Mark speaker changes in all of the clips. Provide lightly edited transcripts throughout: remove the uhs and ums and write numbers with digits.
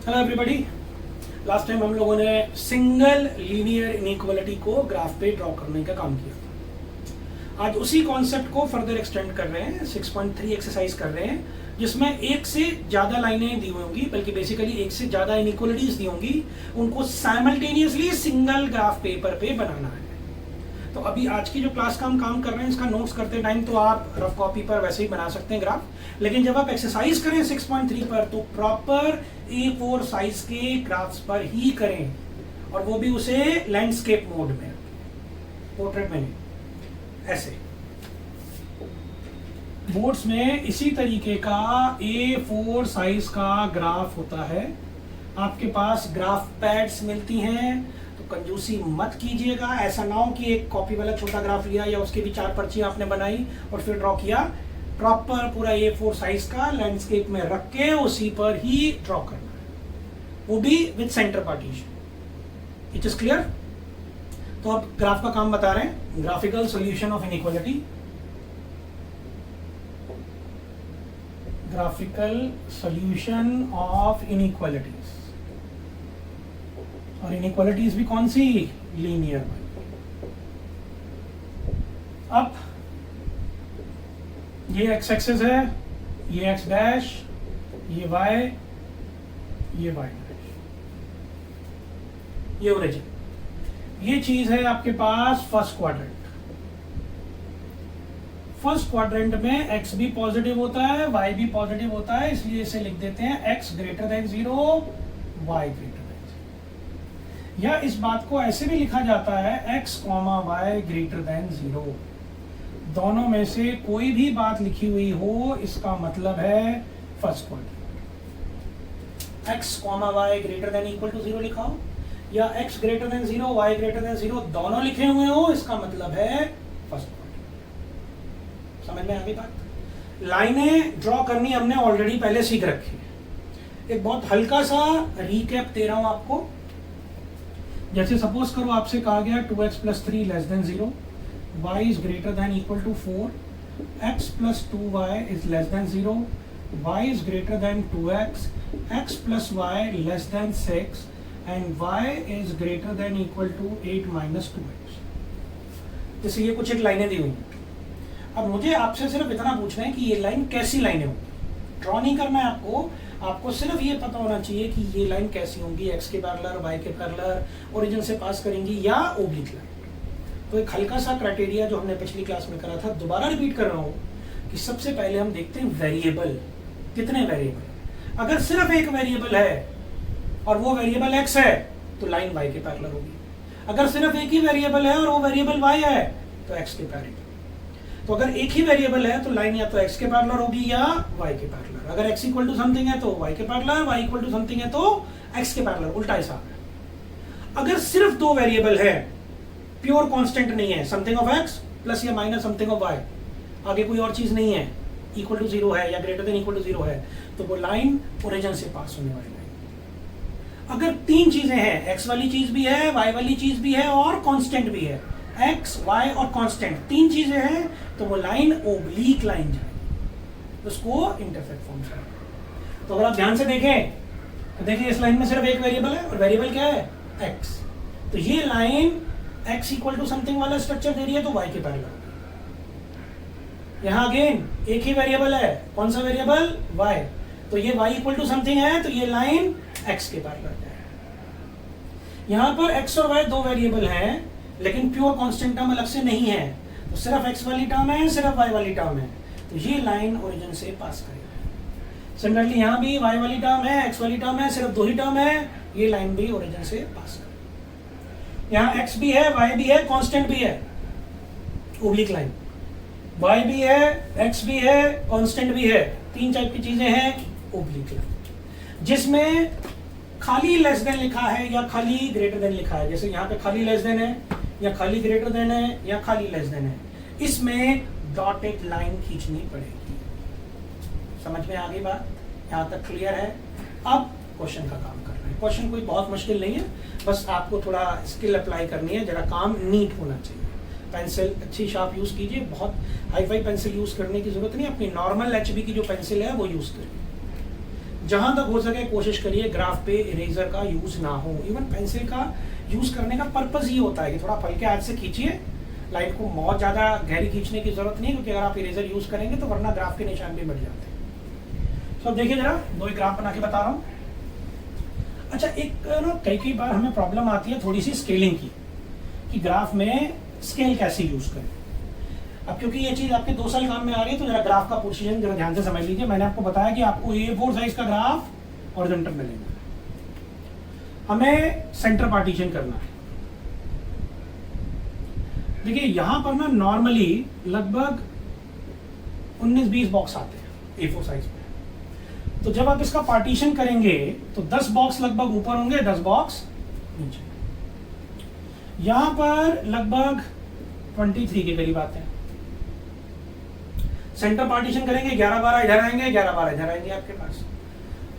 Speaker 1: Hello everybody. Last time हम लोगों ने सिंगल लीनियर इनइक्वालिटी को ग्राफ पे ड्रॉ करने का काम किया था। आज उसी कॉन्सेप्ट को फर्दर एक्सटेंड कर रहे हैं, 6.3 एक्सरसाइज कर रहे हैं, जिसमें एक से ज़्यादा लाइनें दी हुई होंगी, बल्कि बेसिकली एक से ज़्यादा इनइक्वालिटीज दी होंगी। उनको साइमल्टेनियसली सिंगल ग्राफ पेपर पे बनाना है। तो अभी आज की जो क्लास का हम काम कर रहे हैं, इसका नोट्स करते टाइम तो आप रफ कॉपी पर वैसे ही बना सकते हैं ग्राफ, लेकिन जब आप एक्सरसाइज करें 6.3 पर तो प्रॉपर A4 साइज के ग्राफ्स पर ही करें, और वो भी उसे लैंडस्केप मोड में, पोर्ट्रेट में नहीं, ऐसे बोर्ड्स में इसी तरीके का A4 साइज का ग्राफ होता है। आपके पास ग्राफ पैड्स मिलती हैं, तो कंजूसी मत कीजिएगा। ऐसा ना हो कि एक कॉपी वाला छोटा ग्राफ लिया या उसकी भी 4 पर्चियां आपने बनाई और फिर ड्रॉ किया। प्रॉपर पूरा A4 साइज का लैंडस्केप में रख के उसी पर ही ड्रॉ करना है, वो भी with centre partition. It is clear? तो अब ग्राफ का काम बता रहे हैं, graphical solution of inequality. Graphical solution of inequalities, और इनइक्वालिटीज भी कौन सी? लीनियर। अब ये एक्स एक्सिस है, ये एक्स डैश, ये वाई, ये वाई डैश, ये ओरिजिन। ये चीज है आपके पास फर्स्ट क्वाड्रेंट। फर्स्ट क्वाड्रेंट में एक्स भी पॉजिटिव होता है, वाई भी पॉजिटिव होता है, इसलिए इसे लिख देते हैं x greater than 0, y greater than 0। या इस बात को ऐसे भी लिखा जाता है x comma y greater than 0। दोनों में से कोई भी बात लिखी हुई हो, इसका मतलब है first quadrant. X comma y greater than equal to 0 लिखा हो, या x greater than 0, y greater than 0 दोनों लिखे हुए हो, इसका मतलब है फर्स्ट क्वाड्रेंट। समझ में आ गई बात? लाइनें ड्रॉ करनी हमने ऑलरेडी पहले सीख रखी है। एक बहुत हल्का सा रीकैप दे रहा हूं आपको। जैसे सपोज करो आपसे कहा गया 2x + 3 < 0, y is greater than equal to 4, x + 2y is less than 0, y is greater than 2x, x + y less than 6, and y is greater than equal to 8 - 2x। जैसे ये कुछ एक लाइनें दी हुई हैं। अब मुझे आपसे सिर्फ इतना पूछना है कि ये लाइन कैसी लाइनें होंगी। ड्रॉ नहीं करना है आपको सिर्फ ये पता होना चाहिए कि ये लाइन कैसी होंगी, एक्स के पैरेलल, वाई के पैरेलल, ओरिजिन से पास करेंगी या ओब्लिक लाइन। तो एक हल्का सा क्राइटेरिया जो हमने पिछली क्लास में करा था, दोबारा रिपीट कर रहा हूँ कि सबसे पहले हम देखते हैं वेरिएबल। कितने वेरिएबल? अगर सिर्फ एक वेरिएबल है और वो वेरिएबल एक्स है तो लाइन वाई के पैरेलल होगी। अगर सिर्फ एक ही वेरिएबल है और वो वेरिएबल वाई है तो एक्स के पैरेलल। तो अगर एक ही वेरिएबल है तो लाइन या तो x के पैरेलल होगी या y के पैरेलल। अगर x इक्वल टू समथिंग है तो y के parallel, y equal to something है तो x के पैरेलल, उल्टा हिसाब है। अगर सिर्फ दो वेरिएबल है, प्योर कांस्टेंट नहीं है, समथिंग ऑफ x प्लस या माइनस समथिंग ऑफ y, आगे कोई और चीज नहीं है, इक्वल टू 0 है या ग्रेटर देन इक्वल टू 0 है, तो वो लाइन ओरिजिन से पास होने वाली लाइन। अगर तीन चीजें हैं, x वाली चीज भी है, y वाली चीज भी है और कांस्टेंट भी है, x, y और कांस्टेंट, तीन चीजें हैं, तो वो लाइन ओब्लीक लाइन जाएगी, उसको इंटरसेक्ट फॉर्म से। तो अगर आप ध्यान से देखें तो देखिए इस लाइन में सिर्फ एक वेरिएबल है, और वेरिएबल क्या है? x। तो ये line x equal to something वाला स्ट्रक्चर दे रही है तो y के पैरेलल होगी। यहाँ अगेन एक ही वेरिएबल है, कौन सा वेरिएबल? y। तो ये y इक्वल टू समथिंग है तो ये लाइन x के पैरेलल जाएगी। यहाँ पर x और y दो वेरिएबल हैं, लेकिन प्योर कांस्टेंट टर्म अलग से नहीं है, तो सिर्फ x वाली टर्म है, सिर्फ y वाली टर्म है, तो ये लाइन ओरिजिन से पास करेगी। सिमिलरली यहाँ भी y वाली टर्म है, x वाली टर्म है, सिर्फ दो ही टर्म है, ये लाइन भी ओरिजिन से पास करेगी। यहाँ x भी है, y भी है, कांस्टेंट भी है, ओब्लिक लाइन, y भी है, x भी है, कांस्टेंट भी है, तीन टाइप की चीजें हैं, ओब्लिक लाइन। जिसमें खाली लेस देन लिखा है या खाली ग्रेटर देन लिखा है, जैसे यहाँ पे खाली लेस देन है या खाली ग्रेटर देन है या खाली लेस देन है, इसमें डॉटेड लाइन खींचनी पड़ेगी। समझ में आ गई बात? यहाँ तक क्लियर है? अब क्वेश्चन का काम कर रहे हैं। क्वेश्चन कोई बहुत मुश्किल नहीं है, बस आपको थोड़ा स्किल अप्लाई करनी है, जरा काम नीट होना चाहिए। पेंसिल अच्छी शार्प यूज कीजिए, बहुत हाई फाई पेंसिल यूज करने की जरूरत नहीं, अपनी नॉर्मल HB की जो पेंसिल है वो यूज करिए। जहां तक हो सके कोशिश करिए ग्राफ पे इरेजर का यूज ना हो। इवन पेंसिल का यूज करने का पर्पस ये होता है कि थोड़ा हल्के हाथ से खींचिए, लाइन को बहुत ज्यादा गहरी खींचने की जरूरत नहीं, क्योंकि अगर आप इरेजर यूज करेंगे तो वरना ग्राफ के निशान भी मिट जाते हैं। तो देखिए जरा दो ग्राफ बना के बता रहा हूँ। अच्छा, एक ना कई बार हमें प्रॉब्लम आती है थोड़ी सी स्केलिंग की, कि ग्राफ में स्केल कैसे यूज करें। अब क्योंकि ये चीज आपके 2 साल काम में आ रही है, तो जरा ग्राफ का पोजीशन जरा ध्यान से समझ लीजिए। मैंने आपको बताया कि आपको A4 साइज का ग्राफ हॉरिजॉन्टल में लेना है, हमें सेंटर पार्टीशन करना है। देखिए यहां पर ना नॉर्मली लगभग 19-20 बॉक्स आते हैं A4 साइज में। तो जब आप इसका पार्टीशन करेंगे तो 10 बॉक्स लगभग ऊपर होंगे, 10 बॉक्स नीचे। यहां पर लगभग 23 के करीब आते हैं। सेंटर पार्टीशन करेंगे, 11-12 इधर आएंगे, 11-12 इधर आएंगे आपके पास।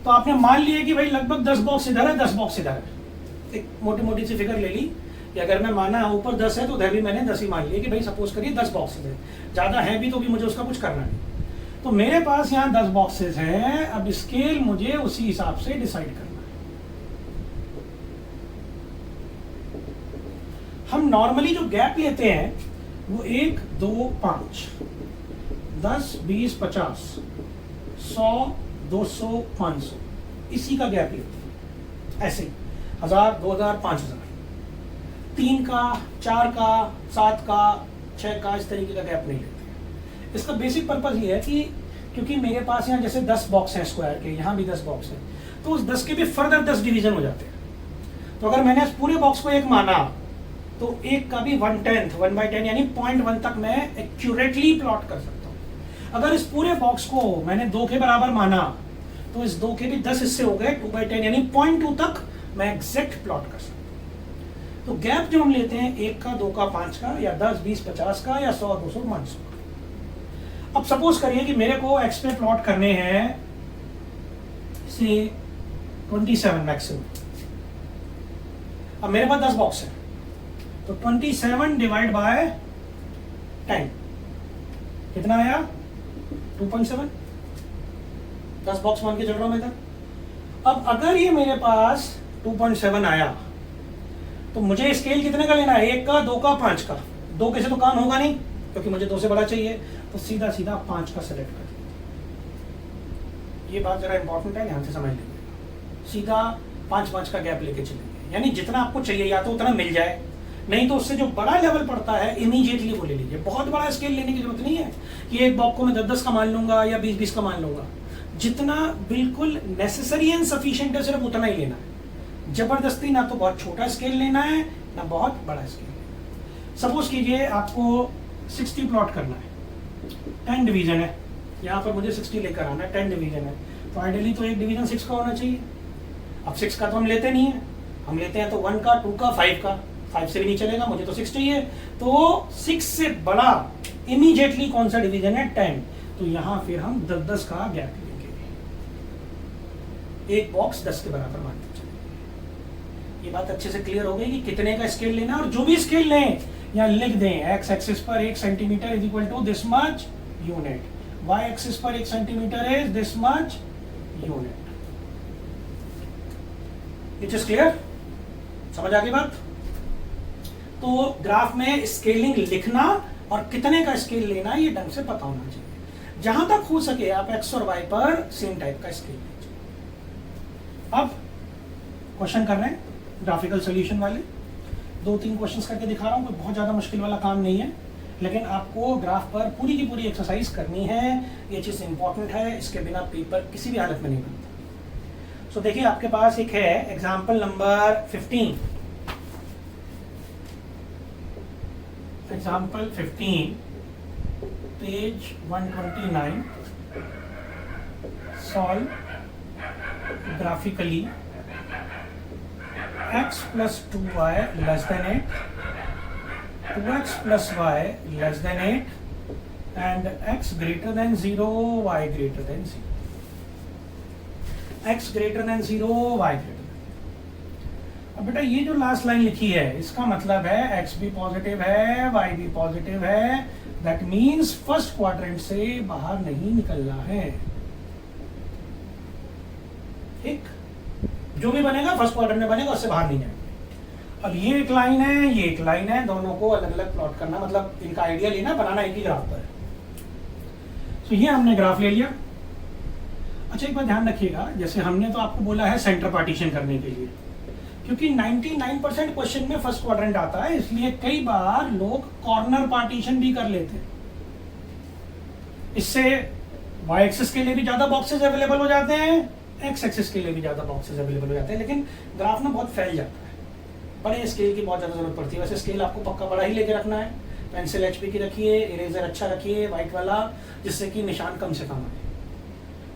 Speaker 1: तो आपने मान लिया कि भाई लगभग 10 बॉक्स इधर है, 10 बॉक्स इधर है। एक मोटी मोटी सी फिगर ले ली कि अगर मैं माना ऊपर 10 है तो उधर भी मैंने 10 ही मान लिया कि भाई सपोज करिए 10 बॉक्सेस है, ज्यादा है भी तो भी मुझे उसका कुछ करना नहीं। तो मेरे पास यहाँ 10 बॉक्सेस हैं। अब स्केल मुझे उसी हिसाब से डिसाइड करना है। हम नॉर्मली जो गैप लेते हैं वो 1, 2, 5, 10, 20, 50, 100, 200, 500 इसी का गैप लेते हैं। ऐसे 1000, 2000, 5000, 3 का, 4 का, 7 का, 6 का, इस तरीके का गैप नहीं लेते। इसका बेसिक पर्पस ये है कि क्योंकि मेरे पास यहाँ जैसे 10 बॉक्स हैं स्क्वायर के, यहाँ भी 10 बॉक्स हैं, तो उस 10 के भी फर्दर 10 डिवीजन हो जाते हैं। तो अगर मैंने इस पूरे बॉक्स को 1 माना तो 1 का भी 1/10, 1/10 यानी 0.1 तक मैं एक्यूरेटली प्लॉट कर सकता हूँ। अगर इस पूरे बॉक्स को मैंने 2 के बराबर माना तो इस 2 के भी 10 हिस्से हो गए, 2/10 यानी 0.2 तक मैं एग्जैक्ट प्लॉट कर सकता हूँ। तो गैप जो हम लेते हैं 1 का, 2 का, 5 का, या 10, 20, 50 का, या 100, 200, 500 का। अब सपोज करिए कि मेरे को एक्स पे प्लॉट करने हैं से 27 मैक्सिमम। अब मेरे पास 10 बॉक्स है, तो 27 डिवाइड बाय 10 कितना आया? 2.7। 10 बॉक्स मान के चल रहा हूं मैं इधर। अब अगर ये मेरे पास 2.7 आया तो मुझे स्केल कितने का लेना है? 1 का, 2 का, 5 का। 2 के से तो काम होगा नहीं क्योंकि मुझे 2 से बड़ा चाहिए, तो सीधा सीधा 5 का सेलेक्ट कर दिया। ये बात जरा इंपॉर्टेंट है, ध्यान से समझ लीजिए। सीधा 5-5 का गैप लेके चलेंगे, यानी जितना आपको चाहिए या तो उतना मिल जाए, नहीं तो उससे जो बड़ा लेवल पड़ता है इमीडिएटली वो ले लीजिए। बहुत बड़ा स्केल लेने की जरूरत नहीं है कि एक बॉक्स को मैं 10-10 का मान लूंगा या 20-20 का मान लूंगा। जितना बिल्कुल नेसेसरी एंड सफिशिएंट है सिर्फ उतना ही लेना है। जबरदस्ती ना तो बहुत छोटा स्केल लेना है ना बहुत बड़ा स्केल। सपोज कीजिए आपको 60 प्लॉट करना है, 10 डिवीजन है, यहाँ पर मुझे 60 लेकर आना है, 10 डिवीजन है, तो आइडियली तो एक डिवीजन 6 का होना चाहिए। अब 6 का तो हम लेते नहीं है, हम लेते हैं तो 1 का, 2 का, 5 का। 5 से भी नहीं चलेगा, मुझे तो 6 चाहिए। तो 6 से बड़ा इमीडिएटली कौन सा डिवीजन है? 10। तो यहाँ फिर हम 10-10 का गैप लेंगे, एक बॉक्स 10 के बराबर मानते चलेंगे। ये बात अच्छे से क्लियर हो गई कि कितने का स्केल लेना, और जो भी स्केल लें यहाँ लिख दें। एक्स एक्सिस पर 1 centimetre is equal to this much unit, y axis पर 1 centimetre is this much unit. It is clear? समझ आ गई बात? तो ग्राफ में स्केलिंग लिखना और कितने का स्केल लेना ये ढंग से पता होना चाहिए। जहां तक हो सके आप एक्स और वाई पर सेम टाइप का स्केल लीजिए। अब क्वेश्चन कर रहे हैं ग्राफिकल सॉल्यूशन वाले। 2-3 क्वेश्चंस करके दिखा रहा हूं, कोई बहुत ज्यादा मुश्किल वाला काम नहीं है, लेकिन आपको ग्राफ पर पूरी की पूरी एक्सरसाइज करनी है। ये चीज इंपॉर्टेंट है, इसके बिना पेपर किसी भी हालत में नहीं बनता। सो देखिए आपके पास एक है example number 15। Example 15 page 129। Solve graphically x plus 2y less than 8, 2x plus y less than 8 and x greater than 0, y greater than 0. x greater than 0, y greater than। अब बेटा ये जो लास्ट लाइन लिखी है इसका मतलब है x भी पॉजिटिव है, y भी पॉजिटिव है। दैट मीन्स फर्स्ट क्वाड्रेंट से बाहर नहीं निकलना है। ठीक, जो भी बनेगा फर्स्ट क्वाड्रेंट में बनेगा, उससे बाहर नहीं जाएंगे। अब ये एक लाइन है, ये एक लाइन है, दोनों को अलग अलग प्लॉट करना, मतलब इनका आइडिया लेना, बनाना एक ही ग्राफ पर है। तो ये हमने ग्राफ ले लिया। अच्छा एक बात ध्यान रखिएगा, जैसे हमने तो आपको बोला है सेंटर पार्टीशन करने के लिए, क्योंकि 99% क्वेश्चन में फर्स्ट क्वाड्रेंट आता है, इसलिए कई बार लोग कॉर्नर पार्टीशन भी कर लेते हैं। इससे वाई एक्सिस के लिए भी ज्यादा बॉक्सेस अवेलेबल हो जाते हैं, एक्स एक्सिस के लिए भी ज्यादा बॉक्सेस अवेलेबल हो जाते हैं, लेकिन ग्राफ ना बहुत फैल जाता है, बड़े स्केल की बहुत ज्यादा जरूरत पड़ती है। वैसे स्केल आपको पक्का बड़ा ही लेके रखना है, पेंसिल एचपी की रखिए, इरेजर अच्छा रखिए वाइट वाला, जिससे कि निशान कम से कम आए।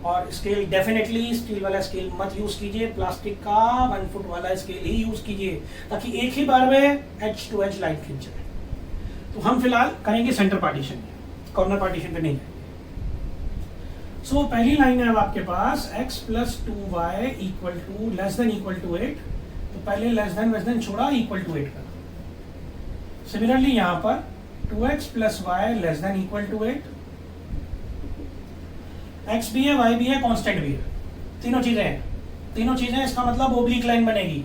Speaker 1: और स्केल डेफिनेटली स्टील वाला स्केल मत यूज कीजिए, प्लास्टिक का 1 फुट वाला स्केल ही यूज कीजिए, ताकि एक ही बार में एच टू एच लाइन खींच जाए। तो हम फिलहाल करेंगे सेंटर पार्टीशन, कॉर्नर पार्टीशन पे नहीं जाएंगे। सो पहली लाइन है अब आपके पास x plus 2y equal to less than equal to 8, तो पहले लेस देन छोड़ा, इक्वल टू 8 करा। सिमिलरली यहाँ पर 2x plus y less than equal to 8, x भी है, y भी है, कांस्टेंट भी है, तीनों चीजें हैं। तीनों चीजें, इसका मतलब ओब्लिक लाइन बनेगी।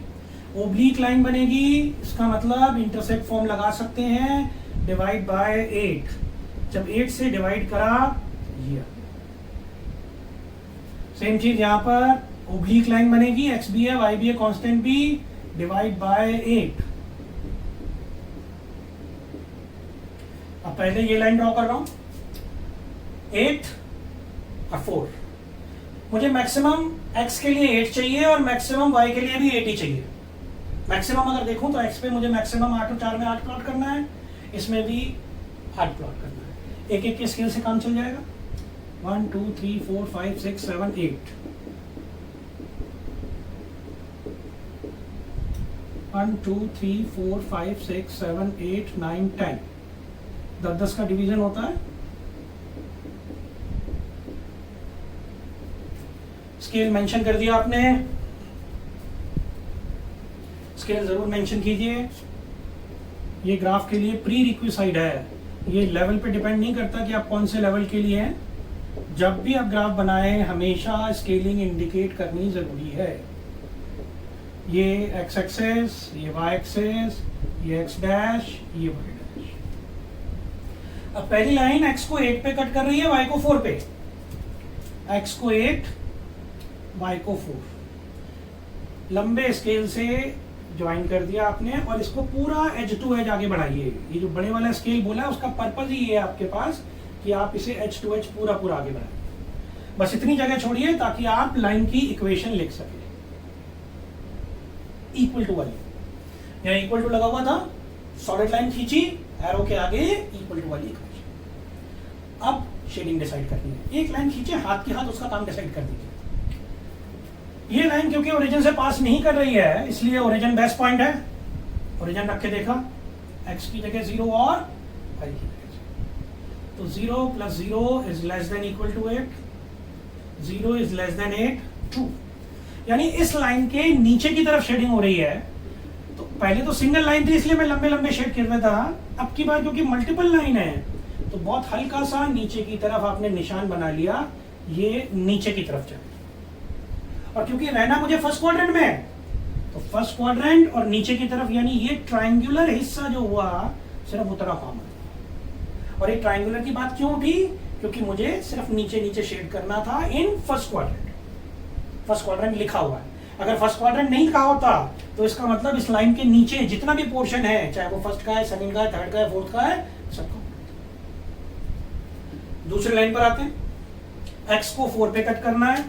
Speaker 1: ओब्लिक लाइन बनेगी, इसका मतलब इंटरसेक्ट फॉर्म लगा सकते हैं, डिवाइड बाय 8। जब 8 से डिवाइड करा, ये सेम चीज यहाँ पर ओब्लिक लाइन बनेगी, x भी है, y भी है, कांस्टेंट भी, डिवाइड बाय 8। अब पहले ये लाइन ड्रॉ कर रहा हूं, 8 और 4। मुझे मैक्सिमम x के लिए 8 चाहिए और मैक्सिमम y के लिए भी 8 ही चाहिए। मैक्सिमम अगर देखूं तो x पे मुझे मैक्सिमम 8 और 4 में 8 प्लॉट करना है, इसमें भी 8 प्लॉट करना है। एक एक के स्केल से काम चल जाएगा। 1 2 3 4 5 6 7 8, 1 2 3 4 5 6 7 8 9 10, 10 का डिवीजन होता है। स्केल मेंशन कर दिया आपने, स्केल जरूर मेंशन कीजिए। ये ग्राफ के लिए प्री रिक्विसाइड है, ये लेवल पे डिपेंड नहीं करता कि आप कौन से लेवल के लिए हैं। जब भी आप ग्राफ बनाएं हमेशा स्केलिंग इंडिकेट करनी जरूरी है। ये एक्स एक्सेस, ये वाई एक्सेस, ये एक्स डैश, ये वाई डैश। अब पहली लाइन एक्स को 8 पे कट कर रही है, वाई को 4 पे। एक्स को 8, वाई को 4, लंबे स्केल से ज्वाइन कर दिया आपने, और इसको पूरा एज टू एज आगे बढ़ाइए। ये जो बड़े वाला स्केल बोला है उसका पर्पज ही है आपके पास कि आप इसे एज टू एज पूरा आगे बढ़ाएं। बस इतनी जगह छोड़िए ताकि आप लाइन की इक्वेशन लिख सके। इक्वल टू वाली, यहाँ इक्वल टू लगा हुआ था, सॉलिड लाइन खींची, एरो के आगे इक्वल टू वाली इक्वेशन। अब शेडिंग डिसाइड करनी है। एक लाइन खींचे हाथ के हाथ, उसका काम डिसाइड कर दीजिए। ये लाइन क्योंकि ओरिजिन से पास नहीं कर रही है, इसलिए ओरिजिन बेस्ट पॉइंट है। ओरिजिन रख के देखा, x की जगह 0 और y की जगह 0, तो 0 plus 0 is less than equal to 8, 0 is less than 8, true. यानी इस लाइन के नीचे की तरफ शेडिंग हो रही है। तो पहले तो सिंगल लाइन थी इसलिए मैं लंबे लंबे शेड कर रहा था, अब की बार क्योंकि मल्टीपल लाइन है तो बहुत हल्का सा नीचे की तरफ आपने निशान बना लिया, ये नीचे की तरफ चले। और क्योंकि रहना मुझे फर्स्ट क्वाड्रेंट में है, तो फर्स्ट क्वाड्रेंट और नीचे की तरफ, यानी ये ट्रायंगुलर हिस्सा जो हुआ सिर्फ उतना कॉमन। और ये ट्रायंगुलर की बात क्यों उठी? क्योंकि मुझे सिर्फ नीचे नीचे शेड करना था in first quadrant. First quadrant लिखा हुआ है, अगर फर्स्ट क्वाड्रेंट नहीं लिखा होता तो इसका मतलब इस लाइन के नीचे जितना भी पोर्शन है, चाहे वो फर्स्ट का है, सेकंड का है, थर्ड का है, फोर्थ का है, सबका। दूसरी लाइन पर आते हैं। एक्स को 4 पे कट करना है,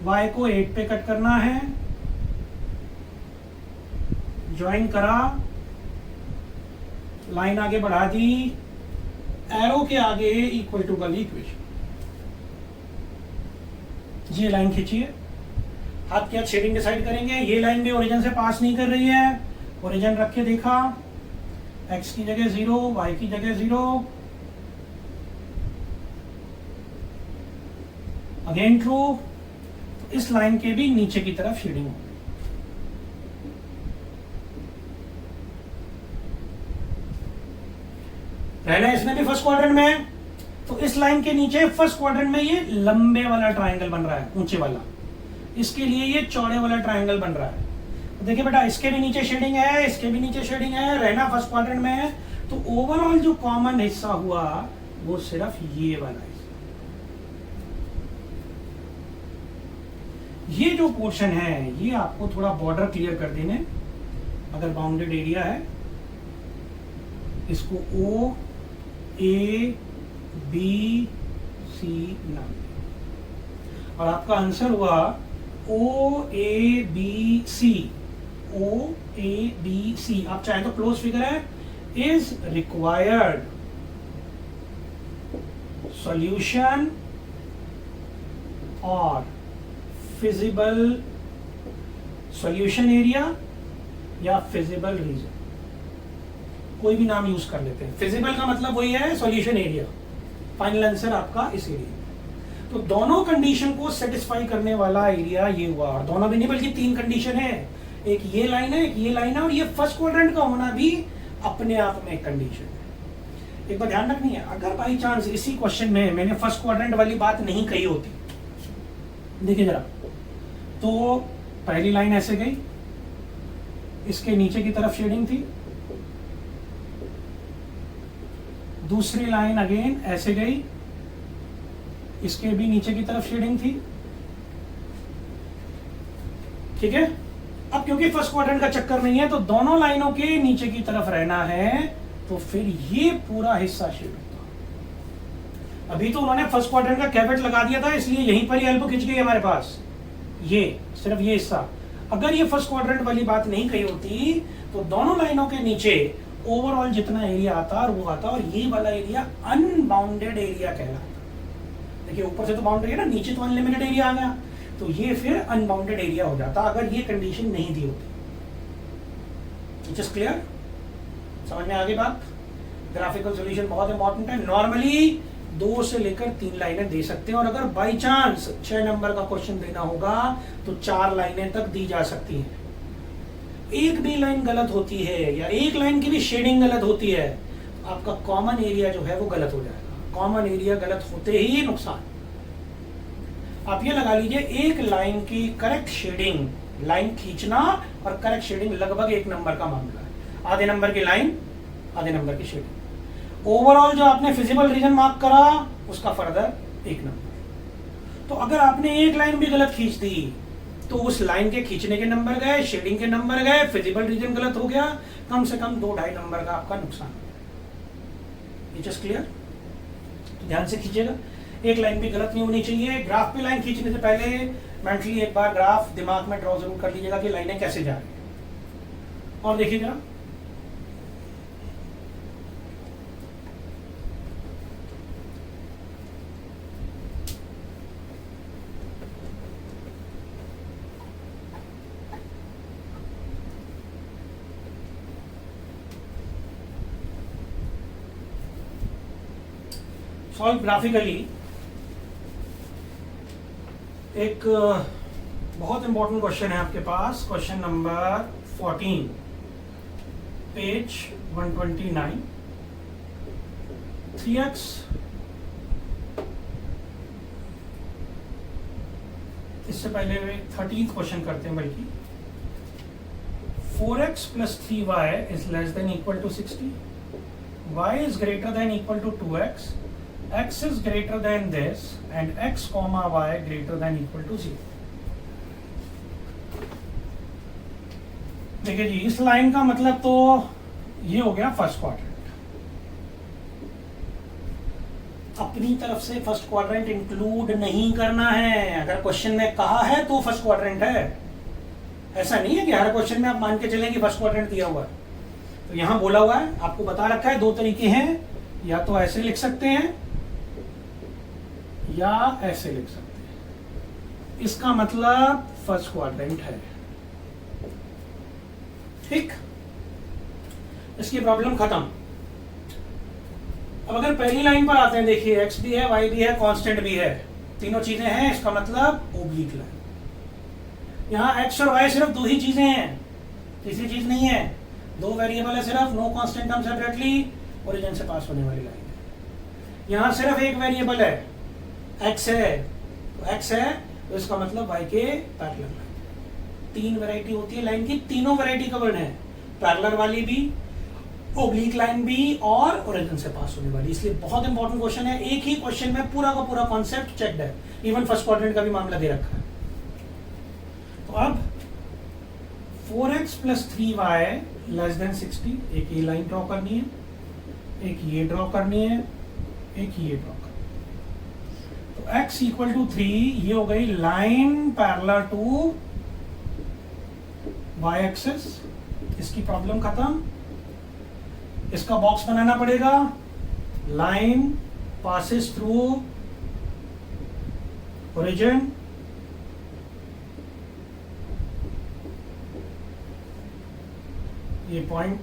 Speaker 1: y को 8 पे कट करना है, ज्वाइन करा, लाइन आगे बढ़ा दी, एरो के आगे इक्वल टू वाली इक्वेशन, ये लाइन खींचिए। हाथ के हाथ शेडिंग डिसाइड करेंगे। ये लाइन भी ओरिजिन से पास नहीं कर रही है, ओरिजिन रख के देखा, x की जगह 0, y की जगह 0, अगेन ट्रू। इस लाइन के भी नीचे की तरफ शेडिंग होगी। रहना इसमें भी फर्स्ट क्वाड्रेंट में है, तो इस लाइन के नीचे फर्स्ट क्वाड्रेंट में ये लंबे वाला ट्रायंगल बन रहा है, ऊंचे वाला। इसके लिए ये चौड़े वाला ट्रायंगल बन रहा है। तो देखिए बेटा, इसके भी नीचे शेडिंग है, इसके भी नीचे शेडिंग है, रहना फर्स्ट क्वाड्रेंट में है, तो ओवरऑल जो कॉमन हिस्सा हुआ वो सिर्फ ये वाला हिस्सा। ये जो पोर्शन है ये आपको थोड़ा बॉर्डर क्लियर कर देने, अगर बाउंडेड एरिया है इसको ओ ए बी सी नाम दें। और आपका आंसर हुआ ओ A B C. O A B C, आप चाहे तो क्लोज फिगर है, इज रिक्वायर्ड सॉल्यूशन और फिजिबल सॉल्यूशन एरिया या फिजिबल रीजन, कोई भी नाम यूज कर लेते हैं। फिजिबल का मतलब वही है सॉल्यूशन एरिया। फाइनल आंसर आपका इस एरिया। तो दोनों कंडीशन को सेटिस्फाई करने वाला एरिया ये हुआ। और दोनों भी नहीं बल्कि 3 कंडीशन है, एक ये लाइन है, एक ये लाइन है, और ये फर्स्ट क्वाड्रेंट का होना भी अपने आप में एक कंडीशन है। एक बात ध्यान रखनी है, अगर बाई चांस इसी क्वेश्चन में मैंने फर्स्ट क्वाड्रेंट वाली बात नहीं कही होती, देखिए जरा, तो पहली लाइन ऐसे गई, इसके नीचे की तरफ शेडिंग थी, दूसरी लाइन अगेन ऐसे गई, इसके भी नीचे की तरफ शेडिंग थी, ठीक है। अब क्योंकि फर्स्ट क्वाड्रेंट का चक्कर नहीं है तो दोनों लाइनों के नीचे की तरफ रहना है, तो फिर ये पूरा हिस्सा शेड होता। अभी तो उन्होंने फर्स्ट क्वाड्रेंट का कैपेट लगा दिया था, इसलिए यहीं पर ही एल्बो खिंच गई हमारे पास, ये सिर्फ ये हिस्सा। अगर ये फर्स्ट क्वाड्रेंट वाली बात नहीं कही होती तो दोनों लाइनों के नीचे ओवरऑल जितना एरिया आता और वो आता, और ये वाला एरिया अनबाउंडेड एरिया कहलाता। देखिए ऊपर से तो बाउंड्री है ना, नीचे तो अनलिमिटेड एरिया आ गया, तो ये फिर अनबाउंडेड एरिया हो जाता अगर ये कंडीशन नहीं दी होती। जस्ट क्लियर, समझ में आ गई बात। ग्राफिकल सॉल्यूशन बहुत इंपॉर्टेंट है। नॉर्मली 2 से लेकर 3 लाइनें दे सकते हैं, और अगर बाई चांस 6 नंबर का क्वेश्चन देना होगा तो 4 लाइनें तक दी जा सकती हैं। एक भी लाइन गलत होती है या एक लाइन की भी शेडिंग गलत होती है, आपका कॉमन एरिया जो है वो गलत हो जाएगा। कॉमन एरिया गलत होते ही नुकसान। आप ये लगा लीजिए, एक लाइन की करेक्ट शेडिंग, लाइन खींचना और करेक्ट शेडिंग लगभग 1 नंबर का मामला है। आधे नंबर की लाइन, आधे नंबर की शेडिंग। ओवरऑल जो आपने फिजिबल रीजन मार्क करा उसका फर्दर 1 नंबर। तो अगर आपने एक लाइन भी गलत खींच दी तो उस लाइन के खींचने के नंबर गए, शेडिंग के नंबर गए, फिजिबल रीजन गलत हो गया, कम से कम 2-2.5 नंबर का आपका नुकसान हो गया। ये जस्ट क्लियर, तो ध्यान से खींचेगा, एक लाइन भी गलत नहीं होनी चाहिए। ग्राफ पे लाइन खींचने से पहले मेंटली एक बार ग्राफ दिमाग में ड्रॉ जरूर कर लीजिएगा कि लाइनें कैसे जा रही है। और देखिए जरा, सॉल्व ग्राफिकली। एक बहुत इंपॉर्टेंट क्वेश्चन है आपके पास, क्वेश्चन नंबर 14, पेज 129। 3x इससे पहले 13th क्वेश्चन करते हैं, बल्कि 4x plus 3y is less than equal to 60, y is greater than equal to 2x, x is greater than this and x comma y greater than equal to 0। देखिए जी, इस line का मतलब तो ये हो गया फर्स्ट क्वाड्रेंट। अपनी तरफ से फर्स्ट क्वाड्रेंट इंक्लूड नहीं करना है। अगर क्वेश्चन में कहा है तो फर्स्ट क्वाड्रेंट है, ऐसा नहीं है कि हर क्वेश्चन में आप मान के चलें कि फर्स्ट क्वाड्रेंट दिया हुआ है। तो यहां बोला हुआ है, आपको बता रखा है 2 तरीके हैं, या तो ऐसे लिख सकते हैं या ऐसे लिख सकते हैं। इसका मतलब फर्स्ट क्वाड्रेंट है, ठीक। इसकी प्रॉब्लम खत्म। अब अगर पहली लाइन पर आते हैं, देखिए x भी है, y भी है, कांस्टेंट भी है, तीनों चीजें हैं, इसका मतलब ओब्लिक लाइन। यहाँ x और y सिर्फ 2 ही चीजें हैं, तीसरी चीज नहीं है। 2 वेरिएबल है सिर्फ, no constant term separately, origin से पास होने वाली लाइन है। यहाँ सिर्फ एक वेरिएबल है, x है, तो x है, तो इसका मतलब y के पैरेलल लाइन। 3 वैरायटी होती है लाइन की, तीनों वैरायटी कवर्ड है, पैरेलल वाली भी, ओब्लिक लाइन भी और ओरिजिन से पास होने वाली। इसलिए बहुत इंपॉर्टेंट क्वेश्चन है, एक ही क्वेश्चन में पूरा का पूरा कॉन्सेप्ट चेक्ड है, इवन फर्स्ट क्वाड्रेंट का भी मामला दे रखा है। तो अब 4x + 3y < 60, एक ये लाइन ड्रॉ करनी है, एक ये ड्रॉ करनी है, एक ये ड्रॉ करनी है। तो x = 3 ये हो गई line parallel to y axis. इसकी प्रॉब्लम खत्म। इसका बॉक्स बनाना पड़ेगा। लाइन पासिस थ्रू ओरिजिन, ये पॉइंट,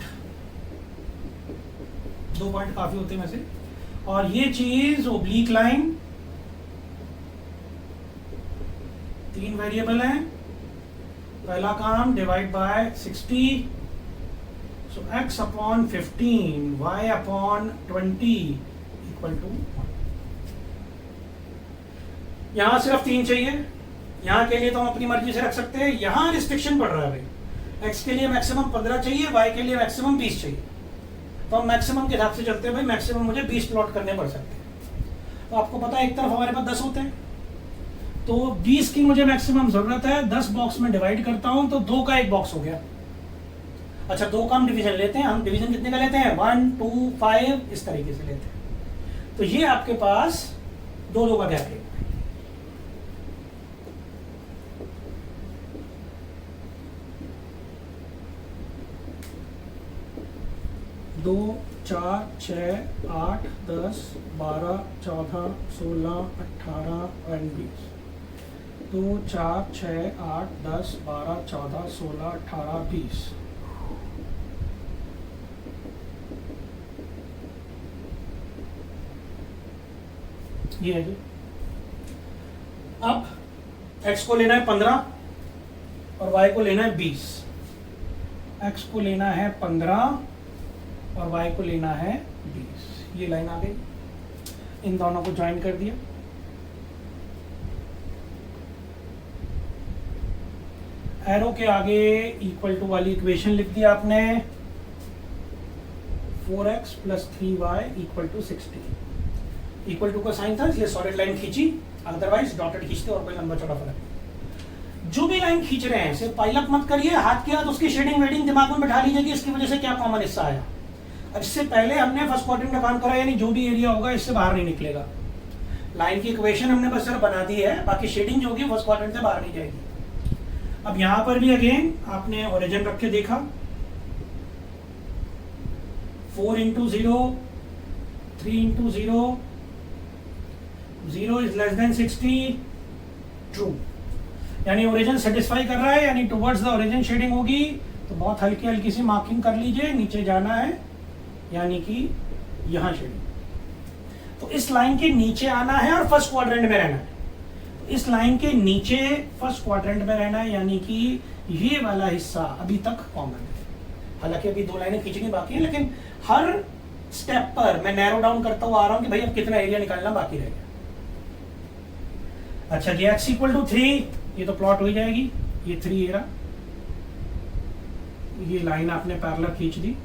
Speaker 1: 2 पॉइंट काफी होते हैं वैसे, और ये चीज ओब्लिक लाइन। 3 वेरिएबल हैं, पहला काम divide by 60, so x upon 15 y upon 20 equal to 1। यहां सिर्फ 3 चाहिए, यहां के लिए तो हम अपनी मर्जी से रख सकते हैं, यहां रिस्ट्रिक्शन पड़ रहा है भाई, x के लिए मैक्सिमम 15 चाहिए, y के लिए मैक्सिमम 20 चाहिए। तो हम मैक्सिमम के हिसाब से चलते हैं भाई, मैक्सिमम मुझे 20 प्लॉट करने पड़ सकते हैं। तो आपको पता है एक तरफ हमारे पास 10 होते हैं, तो 20 की मुझे मैक्सिमम जरूरत है, 10 बॉक्स में डिवाइड करता हूं तो 2 का 1 बॉक्स हो गया। अच्छा 2 का हम डिवीजन लेते हैं, हम डिवीजन कितने का लेते हैं, 1 2 5 इस तरीके से लेते हैं। तो ये आपके पास 2 का गैप है। 2 4 6 8 10 12 14 16 18 और 20। 2 4 6 8 10 12 14 16 18 20। ये है जी। अब x को लेना है 15 और y को लेना है 20। x को लेना है 15 और y को लेना है 20। ये लाइन आ गई, इन दोनों को ज्वाइन कर दिया। एरो के आगे इक्वल टू वाली इक्वेशन लिख दिया आपने, 4x + 3y = 60। इक्वल टू का साइन था इसलिए सॉलिड लाइन खींची, अदरवाइज डॉटेड खींचते और कोई लंबा चौड़ा फर्क नहीं। जो भी लाइन खींच रहे हैं सिर्फ पाइल अप मत करिए, हाथ के हाथ उसकी शेडिंग वेडिंग दिमाग में बैठा लीजिए कि इसकी वजह से क्या कॉमन हिस्सा आया। अब इससे पहले हमने फर्स्ट क्वाड्रेंट का काम करा, यानी जो भी एरिया होगा इससे बाहर नहीं निकलेगा। लाइन की इक्वेशन हमने बस सिर्फ बना दी है, बाकी शेडिंग जो होगी फर्स्ट क्वाड्रेंट से बाहर नहीं जाएगी। अब यहां पर भी अगेन आपने ओरिजिन रख के देखा, 4 × 0 3 × 0 0 < 60 ट्रू, यानी ओरिजिन सेटिस्फाई कर रहा है, यानी टुवर्ड्स द ओरिजिन शेडिंग होगी। तो बहुत हल्की हल्की सी मार्किंग कर लीजिए, नीचे जाना है यानी कि यहां शेडिंग। तो इस लाइन के नीचे आना है और फर्स्ट क्वाड्रेंट में रहना है। तो इस लाइन के नीचे फर्स्ट क्वाड्रेंट में रहना है, यानी कि ये वाला हिस्सा अभी तक कॉमन है। हालांकि अभी 2 लाइनें खींचनी बाकी है, लेकिन हर स्टेप पर मैं नैरो डाउन करता हुआ आ रहा हूं कि भाई अब कितना एरिया निकालना बाकी रह गया। अच्छा जी, x = 3, ये तो प्लॉट हो जाएगी, ये 3 एरा, ये लाइन आपने पैरेलल खींच दी,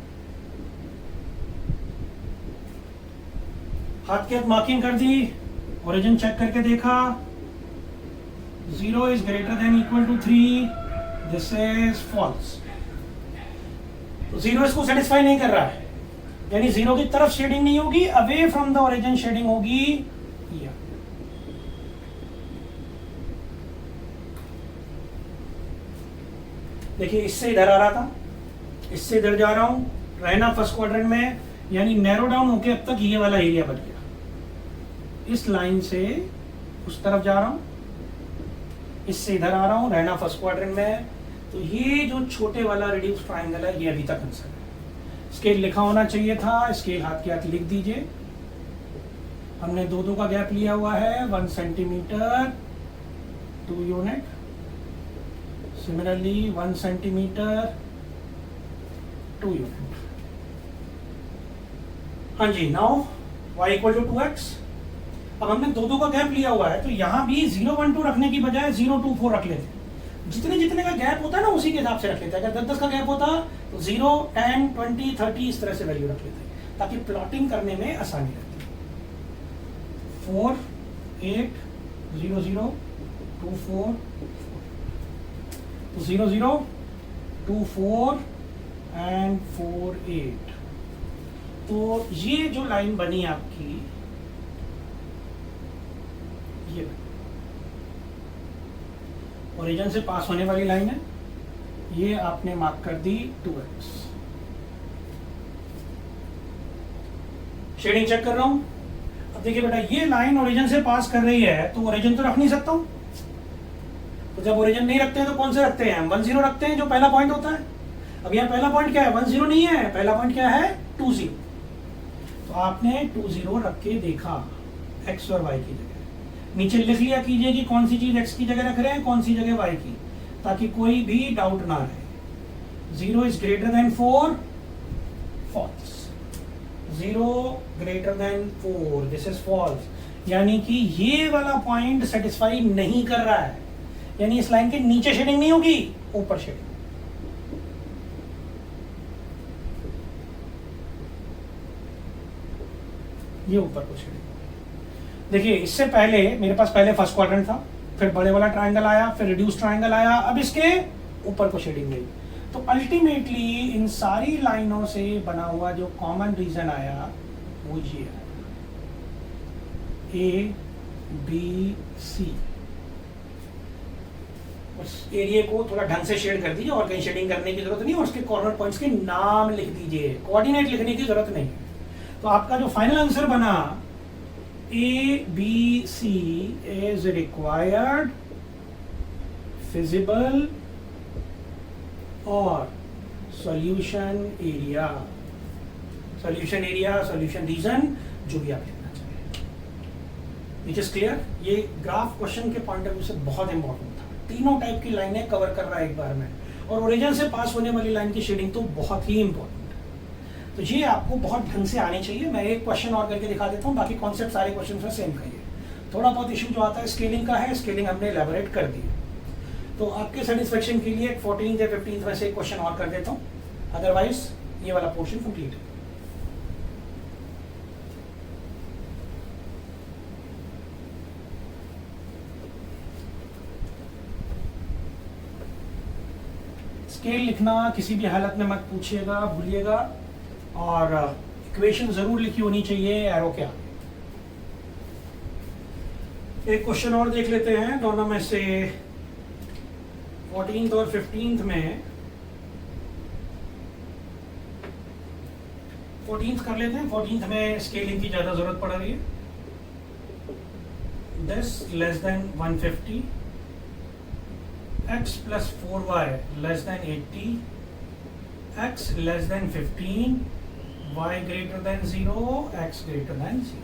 Speaker 1: हाथ के हाथ मार्किंग कर दी, ओरिजिन चेक करके देखा, 0 > = 3, दिस इज फॉल्स। तो 0 इसको सेटिस्फाई नहीं कर रहा है, यानी 0 की तरफ शेडिंग नहीं होगी, away from the origin shading होगी। देखिए इससे इधर आ रहा था, इससे इधर जा रहा हूं, रहना फर्स्ट क्वाड्रेंट में, यानी नैरो डाउन होके अब तक ये वाला एरिया बच गया। इस लाइन से उस तरफ जा रहा हूं, इससे इधर आ रहा हूं, रहना फर्स्ट क्वाड्रेंट में। तो ये जो छोटे वाला रिड्यूस ट्राइंगल है, ये अभी तक आंसर है। स्केल लिखा होना चाहिए था, स्केल हाथ के हाथ लिख दीजिए। हमने 2 का गैप लिया हुआ है, 1 centimetre 2 unit, similarly 1 centimetre 2 unit. हाँ जी, नाउ y = 2x, अब हमने 2-2 का गैप लिया हुआ है, तो यहाँ भी 0-1-2 रखने की बजाय 0-2-4 रख लेते हैं। जितने जितने का गैप होता है ना उसी के हिसाब से रख लेते हैं। अगर 10-10 का गैप होता तो 0, 10, 20, 30 इस तरह से वैल्यू रख लेते हैं ताकि प्लॉटिंग करने में आसानी रहती है। 4, 8, 0, 0, 2, 4, 0, 0, 2, 4 एंड 4, 8। तो ये जो लाइन बनी आपकी, ये ओरिजिन से पास होने वाली लाइन है, ये आपने मार्क कर दी 2x। शेडिंग चेक कर रहा हूं। अब देखिए बेटा, ये लाइन ओरिजिन से पास कर रही है तो ओरिजिन तो रख नहीं सकता हूं। तो जब ओरिजिन नहीं रखते हैं तो कौन से रखते हैं? हम 1, 0 रखते हैं, जो पहला पॉइंट होता है। अब यहाँ पहला पॉइंट क्या है? 1, 0 नहीं है, पहला पॉइंट क्या है? 2, 0। तो आपने 2, 0 रख के देखा x और y की जगह। नीचे लिख लिया कीजिए कि कौन सी चीज x की जगह रख रहे हैं, कौन सी जगह y की, ताकि कोई भी डाउट ना रहे। 0 is greater than 4, false. 0 greater than 4, this is false. यानी कि ये वाला पॉइंट सेटिस्फाई नहीं कर रहा है, यानी इस लाइन के नीचे शेडिंग नहीं होगी, ऊपर शेडिंग। ये ऊपर को शेडिंग। देखिए, इससे पहले मेरे पास पहले फर्स्ट क्वाड्रेंट था, फिर बड़े वाला ट्रायंगल आया, फिर रिड्यूस ट्रायंगल आया, अब इसके ऊपर को शेडिंग गई। तो अल्टीमेटली इन सारी लाइनों से बना हुआ जो कॉमन रीजन आया वो ये है, A, B, C। उस एरिया को थोड़ा ढंग से शेड कर दीजिए और कहीं शेडिंग करने की जरूरत नहीं, और उसके कॉर्नर पॉइंट्स के नाम लिख दीजिए, कोऑर्डिनेट लिखने की जरूरत नहीं है। तो आपका जो फाइनल आंसर बना A, B, C is required visible और solution area, solution area, solution region, जो भी आप लिखना चाहें। It is clear? ये ग्राफ क्वेश्चन के पॉइंट ऑफ व्यू से बहुत इंपॉर्टेंट था। तीनों टाइप की लाइनें कवर कर रहा है एक बार में, और ओरिजिन से पास होने वाली लाइन की शेडिंग तो बहुत ही इंपॉर्टेंट। तो ये आपको बहुत ढंग से आनी चाहिए। मैं एक क्वेश्चन और करके दिखा देता हूँ, बाकी कॉन्सेप्ट सारे क्वेश्चन में सेम करिए। थोड़ा बहुत इशू जो आता है स्केलिंग का है, स्केलिंग हमने एलैबोरेट कर दी। तो आपके सेटिस्फेक्शन के लिए 14th या 15th में से एक क्वेश्चन और कर देता हूँ, अदरवाइज ये वाला पोर्शन कंप्लीट है। स्केल लिखना किसी भी हालत में मत पूछिएगा, भूलिएगा, और इक्वेशन जरूर लिखी होनी चाहिए एरो के आगे। एक क्वेश्चन और देख लेते हैं दोनों में से, 14th और 15th में। 14th कर लेते हैं। 14th में स्केलिंग की ज्यादा जरूरत पड़ रही है। 10 less than 150, x plus 4y less than 80, x less than 15, y greater than 0, x greater than 0।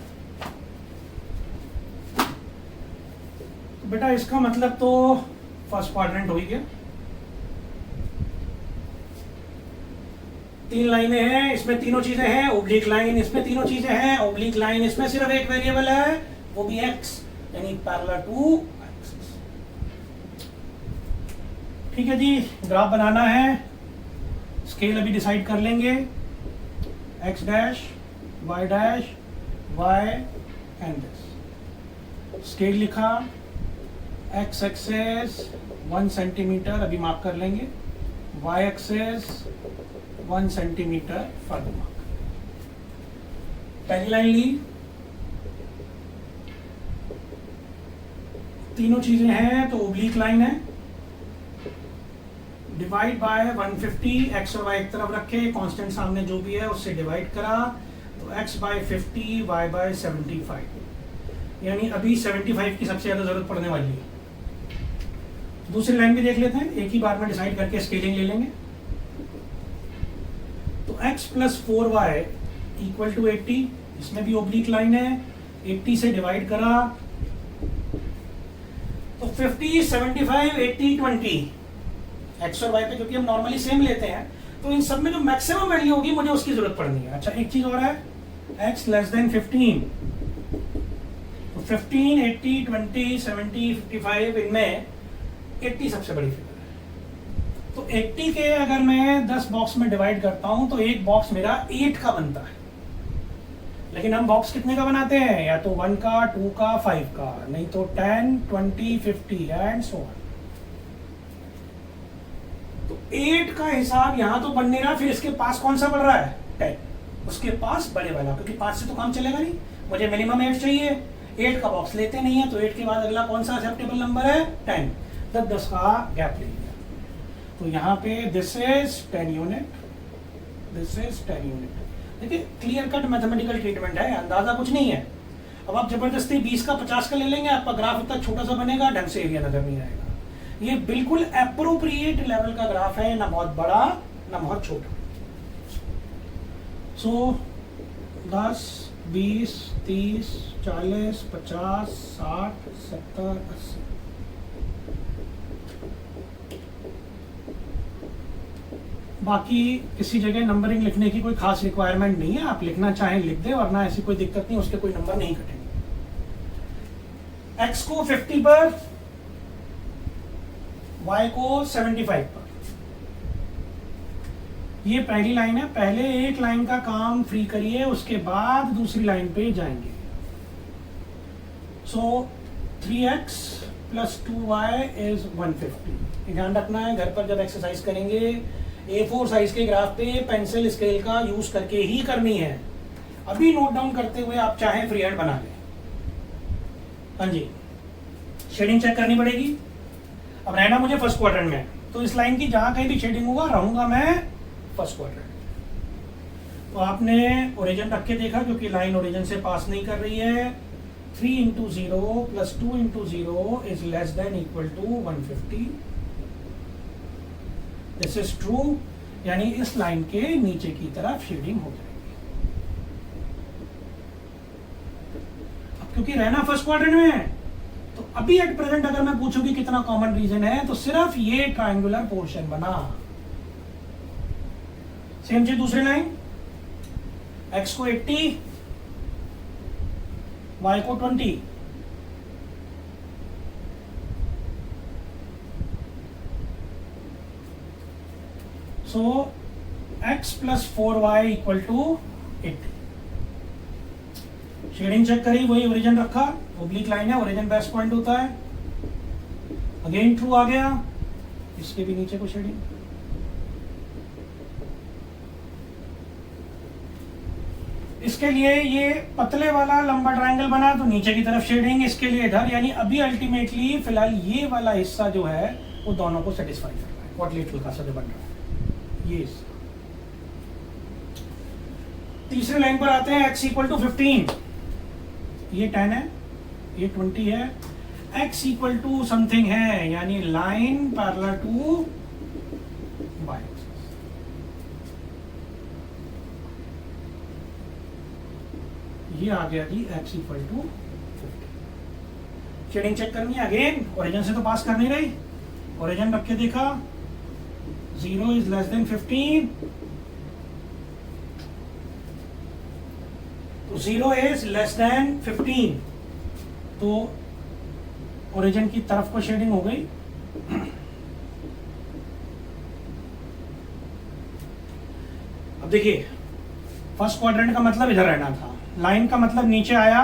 Speaker 1: बेटा इसका मतलब तो फर्स्ट क्वाड्रेंट हो ही गया। 3 लाइनें हैं, इसमें तीनों चीजें हैं। ओब्लिक लाइन, इसमें तीनों चीजें हैं। ओब्लिक लाइन, इसमें सिर्फ एक वेरिएबल है, वो भी x, यानी पैरेलल टू एक्सिस। ठीक है जी, ग्राफ बनाना है। स्केल अभी डिसाइड कर लेंगे, x dash, y dash, y and this. Scale लिखा, x एक्सेस 1 सेंटीमीटर अभी मार्क कर लेंगे, y axis 1 centimetre further mark. पहली लाइन ली, तीनों चीजें हैं तो ओब्लिक लाइन है। डिवाइड बाय 150, x और y एक तरफ रखे, कांस्टेंट सामने जो भी है उससे डिवाइड करा, तो x बाय 50, y बाय 75, यानी अभी 75 की सबसे ज्यादा जरूरत पड़ने वाली है। दूसरी लाइन भी देख लेते हैं, एक ही बार में डिसाइड करके स्केलिंग ले लेंगे। तो x plus 4y equal to 80, इसमें भी ओब्लिक लाइन है, 80 से डिवाइड करा तो 50, 75, 80, 20। x और y पे क्योंकि हम नॉर्मली सेम लेते हैं, तो इन सब में जो मैक्सिमम वैल्यू होगी मुझे उसकी जरूरत पड़नी है। अच्छा, एक चीज और है, x लेस देन 15, तो तो 15, 80, 20, 70, 55 इनमें 80 सबसे बड़ी फिगर है। तो 80 के अगर मैं 10 बॉक्स में डिवाइड करता हूं तो एक बॉक्स मेरा 8 का बनता है। लेकिन हम बॉक्स कितने का बनाते हैं, या तो 1 का, 2 का, 5 का, नहीं तो 10, 20, 50 एंड सो ऑन। तो 8 का हिसाब यहां तो बन नहीं रहा, फिर इसके पास कौन सा बढ़ रहा है, 10। उसके पास बड़े वाला, क्योंकि 5 से तो काम चलेगा नहीं, मुझे मिनिमम 8 चाहिए। 8 का बॉक्स लेते नहीं है, तो 8 के बाद अगला कौन सा एक्सेप्टेबल नंबर है, 10। तब 10 का गैप ले लिया, तो यहाँ पे this is 10 unit, this is 10 unit. देखिए क्लियर कट मैथमेटिकल ट्रीटमेंट है, अंदाजा कुछ नहीं है। अब आप जबरदस्ती 20 का 50 का ले लेंगे, आपका ग्राफ इतना छोटा सा बनेगा, ढंग से एरिया नजर नहीं आएगा। ये बिल्कुल एप्रोप्रिएट लेवल का ग्राफ है, ना बहुत बड़ा ना बहुत छोटा। सो 10, 20, 30, 40, 50, 60, 70, 80। बाकी किसी जगह नंबरिंग लिखने की कोई खास रिक्वायरमेंट नहीं है, आप लिखना चाहें लिख दे, और ना ऐसी कोई दिक्कत नहीं, उसके कोई नंबर नहीं कटेंगे। x को 50 पर, y को 75 पर। ये पहली लाइन है, पहले एक लाइन का काम फ्री करिए, उसके बाद दूसरी लाइन पे जाएंगे। सो 3x + 2y = 150। ध्यान रखना है, घर पर जब एक्सरसाइज करेंगे A4 साइज के ग्राफ पे पेंसिल स्केल का यूज करके ही करनी है। अभी नोट डाउन करते हुए आप चाहें फ्री हैंड बना लें। हाँ जी, शेडिंग चेक करनी पड़ेगी। अब रहना मुझे फर्स्ट क्वाड्रेंट में, तो इस लाइन की जहां कहीं भी शेडिंग होगा रहूंगा मैं फर्स्ट क्वाड्रेंट। तो आपने ओरिजिन रख के देखा, क्योंकि लाइन ओरिजिन से पास नहीं कर रही है। 3 × 0 + 2 × 0 > 150। दिस इज ट्रू, यानी इस लाइन के नीचे की तरफ शेडिंग हो जाएगी। अब क्योंकि रहना फर्स्ट क्वाड्रेंट में है, तो अभी एट प्रेजेंट अगर मैं पूछूं कि कितना कॉमन रीजन है, तो सिर्फ ये ट्रायंगुलर पोर्शन बना। सेम चीज दूसरी लाइन, x को 80, y को 20। So x + 4y = 80। Shading check करी, वही ओरिजिन रखा, ओब्लिक लाइन है, ओरिजिन बेस्ट पॉइंट होता है। अगेन ट्रू आ गया, इसके भी नीचे को शेडिंग। इसके लिए ये पतले वाला लंबा ट्रायंगल बना, तो नीचे की तरफ शेडिंग, इसके लिए इधर। यानी अभी अल्टीमेटली फिलहाल ये वाला हिस्सा जो है वो दोनों को सेटिस्फाई कर रहा है। क्वाड्रिलेटरल का जो बन रहा है ये। तीसरी लाइन पर आते हैं, x = 15। ये 10 है, ये 20 है, x = समथिंग है, यानी line parallel to y axis. ये आ गया जी x = 15। शेडिंग चेक करनी है, अगेन ओरिजिन से तो पास कर नहीं रही, ओरिजिन रख के देखा, 0 is less than 15, तो 0 is less than 15, तो ओरिजिन की तरफ को शेडिंग हो गई। अब देखिए, फर्स्ट क्वाड्रेंट का मतलब इधर रहना था, लाइन का मतलब नीचे आया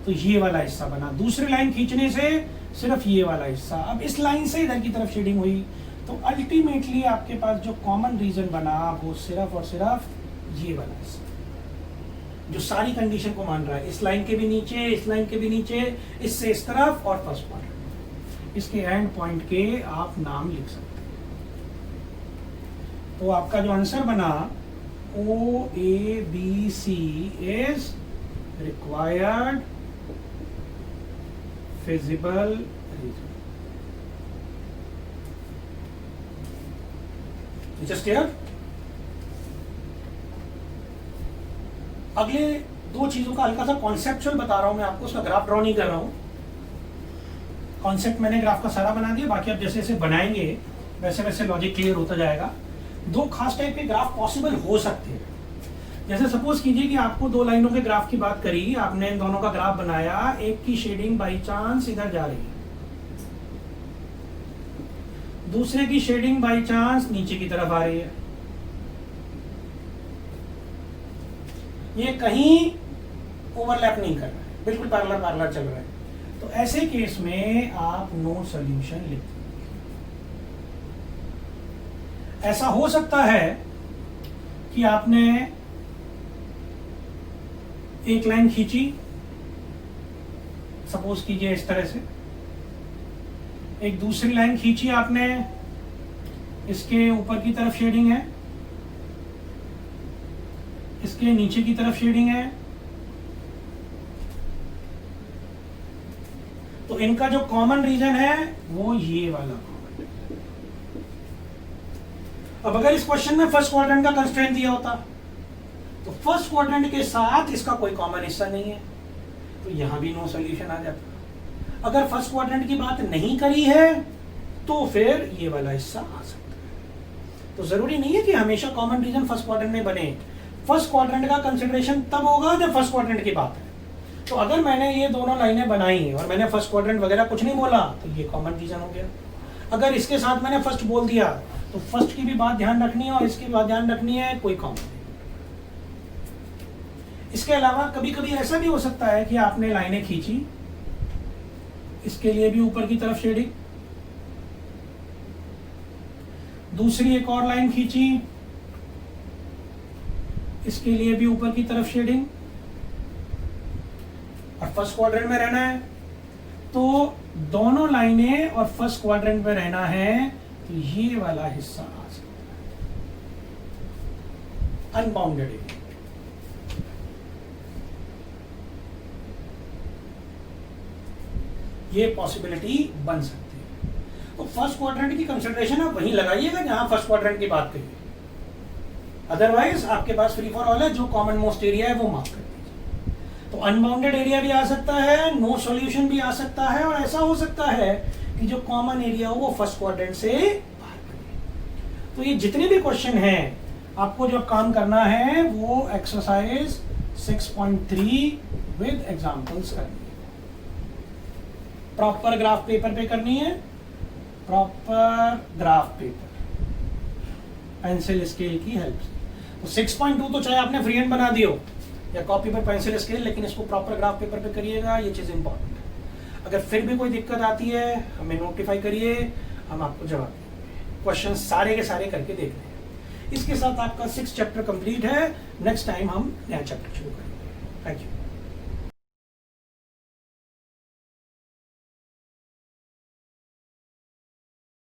Speaker 1: तो ये वाला हिस्सा बना, दूसरी लाइन खींचने से सिर्फ ये वाला हिस्सा। अब इस लाइन से इधर की तरफ शेडिंग हुई, तो अल्टीमेटली आपके पास जो कॉमन रीजन बना वो सिर्फ और सिर्फ ये वाला हिस्सा, जो सारी कंडीशन को मान रहा है। इस लाइन के भी नीचे, इस लाइन के भी नीचे, इससे इस तरफ और फर्स्ट पॉइंट, इसके एंड पॉइंट के आप नाम लिख सकते हैं। तो आपका जो आंसर बना OABC is required feasible region. Just clear. अगले दो चीजों का हल्का सा कॉन्सेप्चुअल बता रहा हूं मैं आपको, उसका ग्राफ ड्रॉ नहीं कर रहा हूं। कॉन्सेप्ट मैंने ग्राफ का सारा बना दिया, बाकी आप जैसे जैसे बनाएंगे वैसे वैसे लॉजिक क्लियर होता जाएगा। दो खास टाइप के ग्राफ पॉसिबल हो सकते हैं। जैसे सपोज कीजिए कि आपको दो लाइनों के ग्राफ की बात करी, आपने इन दोनों का ग्राफ बनाया, एक की शेडिंग बाई चांस इधर जा रही है, दूसरे की शेडिंग बाई चांस नीचे की तरफ आ रही है। ये कहीं ओवरलैप नहीं कर रहा है, बिल्कुल पैरेलल पैरेलल चल रहा है। तो ऐसे केस में आप नो सॉल्यूशन लिख देंगे। ऐसा हो सकता है कि आपने एक लाइन खींची, सपोज कीजिए इस तरह से, एक दूसरी लाइन खींची आपने, इसके ऊपर की तरफ शेडिंग है, इसके नीचे की तरफ शेडिंग है, तो इनका जो कॉमन रीजन है वो ये वाला कॉमन। अब अगर इस क्वेश्चन में फर्स्ट क्वाड्रेंट का कंस्ट्रेंट दिया होता तो फर्स्ट क्वाड्रेंट के साथ इसका कोई कॉमन हिस्सा नहीं है, तो यहां भी नो सॉल्यूशन आ जाता। अगर फर्स्ट क्वाड्रेंट की बात नहीं करी है तो फिर ये वाला हिस्सा आ सकता है। तो जरूरी नहीं है कि हमेशा कॉमन रीजन फर्स्ट क्वाड्रेंट में बने। फर्स्ट क्वाड्रेंट का कंसिडरेशन तब होगा जब फर्स्ट क्वाड्रेंट की बात है। तो अगर मैंने ये दोनों लाइनें बनाई और मैंने फर्स्ट क्वाड्रेंट वगैरह कुछ नहीं बोला तो ये कॉमन रीजन हो गया। अगर इसके साथ मैंने फर्स्ट बोल दिया तो फर्स्ट की भी बात ध्यान रखनी है और इसकी बात ध्यान रखनी है, कोई कॉमन नहीं। इसके अलावा कभी कभी ऐसा भी हो सकता है कि आपने लाइनें खींची, इसके लिए भी ऊपर की तरफ शेडिंग, दूसरी एक और लाइन खींची, इसके लिए भी ऊपर की तरफ शेडिंग, और फर्स्ट क्वाड्रेंट में रहना है। तो दोनों लाइनें और फर्स्ट क्वाड्रेंट में रहना है, तो ये वाला हिस्सा आ सकता है अनबाउंडेड एरिया। ये पॉसिबिलिटी बन सकती है। तो फर्स्ट क्वाड्रेंट की कंसिडरेशन आप वहीं लगाइएगा जहां फर्स्ट क्वाड्रेंट की बात करिए, अदरवाइज आपके पास फ्री फॉर ऑल है, जो कॉमन मोस्ट एरिया है वो मार्क कर दीजिए। तो अनबाउंडेड एरिया भी आ सकता है, नो सॉल्यूशन भी आ सकता है, और ऐसा हो सकता है कि जो कॉमन एरिया हो वो फर्स्ट क्वाड्रेंट से बाहर करिए। तो ये जितने भी क्वेश्चन हैं, आपको जो काम करना है वो एक्सरसाइज 6.3 विद एग्जांपल्स करनी है। प्रॉपर ग्राफ पेपर पे करनी है, proper graph paper, pencil scale की हेल्प से। तो 6.2 तो चाहे आपने फ्री हैंड बना दियो या कॉपी पर पेंसिल स्केल, लेकिन इसको प्रॉपर ग्राफ पेपर पे करिएगा, ये चीज़ इंपॉर्टेंट है। अगर फिर भी कोई दिक्कत आती है हमें नोटिफाई करिए, हम आपको जवाब देंगे। क्वेश्चन सारे के सारे करके देख रहे हैं। इसके साथ आपका 6 चैप्टर कंप्लीट है। नेक्स्ट टाइम हम नया चैप्टर शुरू करेंगे। Thank you.